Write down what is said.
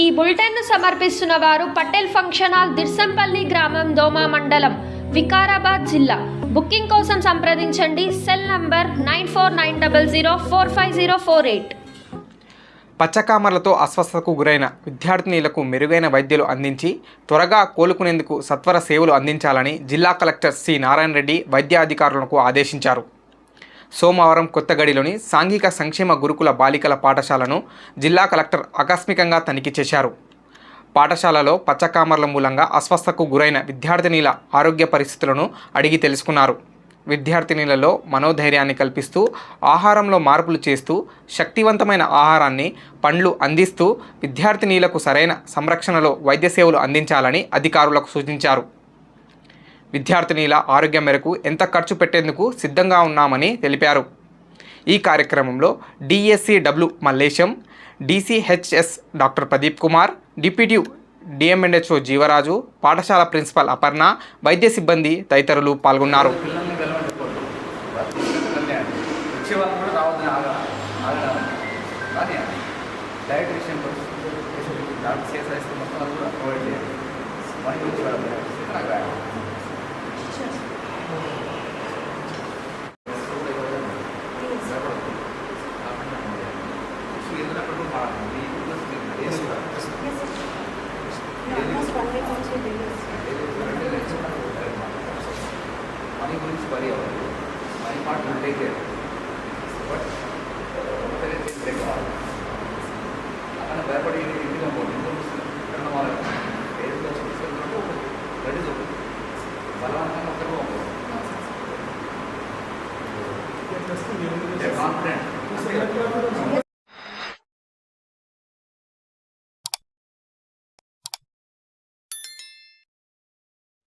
ఈ బులెటిన్ను సమర్పిస్తున్న వారు పటేల్ ఫంక్షన్ హాల్, దిర్సంపల్లి గ్రామం, దోమ మండలం, వికారాబాద్ జిల్లా. బుకింగ్ కోసం సంప్రదించండి. Cell number 9490045048. పచ్చకామర్లతో అస్వస్థతకు గురైన విద్యార్థినీలకు మెరుగైన వైద్యులు అందించి త్వరగా కోలుకునేందుకు సత్వర సేవలు అందించాలని జిల్లా కలెక్టర్ సి నారాయణ రెడ్డి వైద్యాధికారులకు ఆదేశించారు. సోమవారం కొత్తగడిలోని సాంఘిక సంక్షేమ గురుకుల బాలికల పాఠశాలను జిల్లా కలెక్టర్ ఆకస్మికంగా తనిఖీ చేశారు. పాఠశాలలో పచ్చకామర్ల మూలంగా అస్వస్థతకు గురైన విద్యార్థినీల ఆరోగ్య పరిస్థితులను అడిగి తెలుసుకున్నారు. విద్యార్థినీలలో మనోధైర్యాన్ని కల్పిస్తూ ఆహారంలో మార్పులు చేస్తూ శక్తివంతమైన ఆహారాన్ని, పండ్లు అందిస్తూ విద్యార్థినీలకు సరైన సంరక్షణలో వైద్య సేవలు అందించాలని అధికారులకు సూచించారు. విద్యార్థినీల ఆరోగ్యం మేరకు ఎంత ఖర్చు పెట్టేందుకు సిద్ధంగా ఉన్నామని తెలిపారు. ఈ కార్యక్రమంలో DSCW Mallesham, DCHS doctor Pradeep Kumar, deputy DMNHO Jeevaraju, పాఠశాల ప్రిన్సిపల్ అపర్ణ, వైద్య సిబ్బంది తదితరులు పాల్గొన్నారు. మనీ గురించి వరి అవ్వాలి. Money part will take care. But అక్కడ భయపడి ఇంటిగా పోతుంది. ఇంట్లో వాళ్ళు ఏదో చూసుకున్నప్పుడు రెడీ చూడండి. బలవంతంగా ఒక్కరు కాన్ఫిడెంట్